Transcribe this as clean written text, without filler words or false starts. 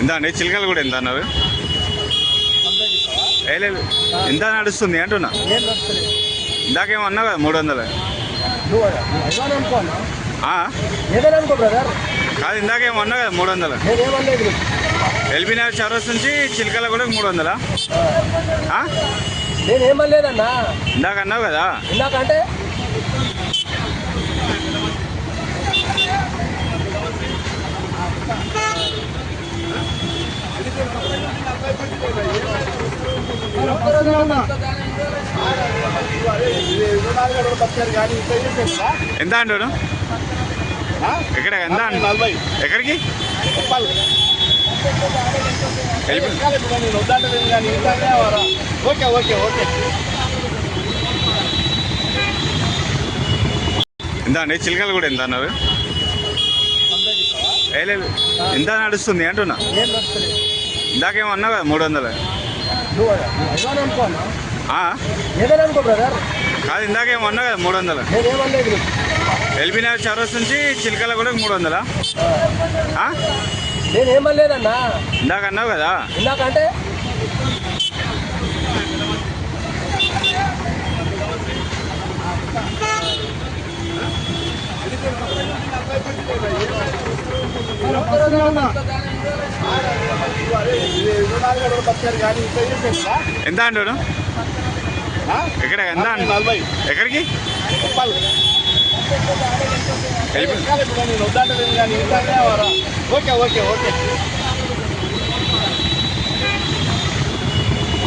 ఎంత అండి చిలకలు కూడా ఎంత అన్నారు? లేదు ఎంత నడుస్తుంది అంటున్నా. ఇందాకేమో అన్నావు కదా 300. కాదు ఇందాకేమో అన్నా కదా 300. ఎల్బీ నగర్ చౌరస్ నుంచి చిలకల కూడా 300. నేనేమలేదన్నా, ఇందాక అన్నావు కదా. ఇందాకంటే ఎంత అంటాడు? ఎక్కడ ఎంత ఎక్కడికి? Okay okay okay. ఎంత అండి చిలకలు కూడా ఎంత అన్నారు? లేదు ఎంత నడుస్తుంది అంటున్నా. ఇందాకేమో అన్నావు కదా 300. ఏదైనా అనుకో బ్రదర్. కాదు ఇందాకేమో అన్నావు కదా 300. నేనేమలేదు. ఎల్బీ నగర్ చౌరస్ నుంచి చిలకల కూడా 300. నేనేమలేదన్నా, ఇందాక అన్నావు కదా. ఇందాకంటే ఎంత అంటాడు? ఎక్కడ ఎంత ఎక్కడికి? Okay okay okay.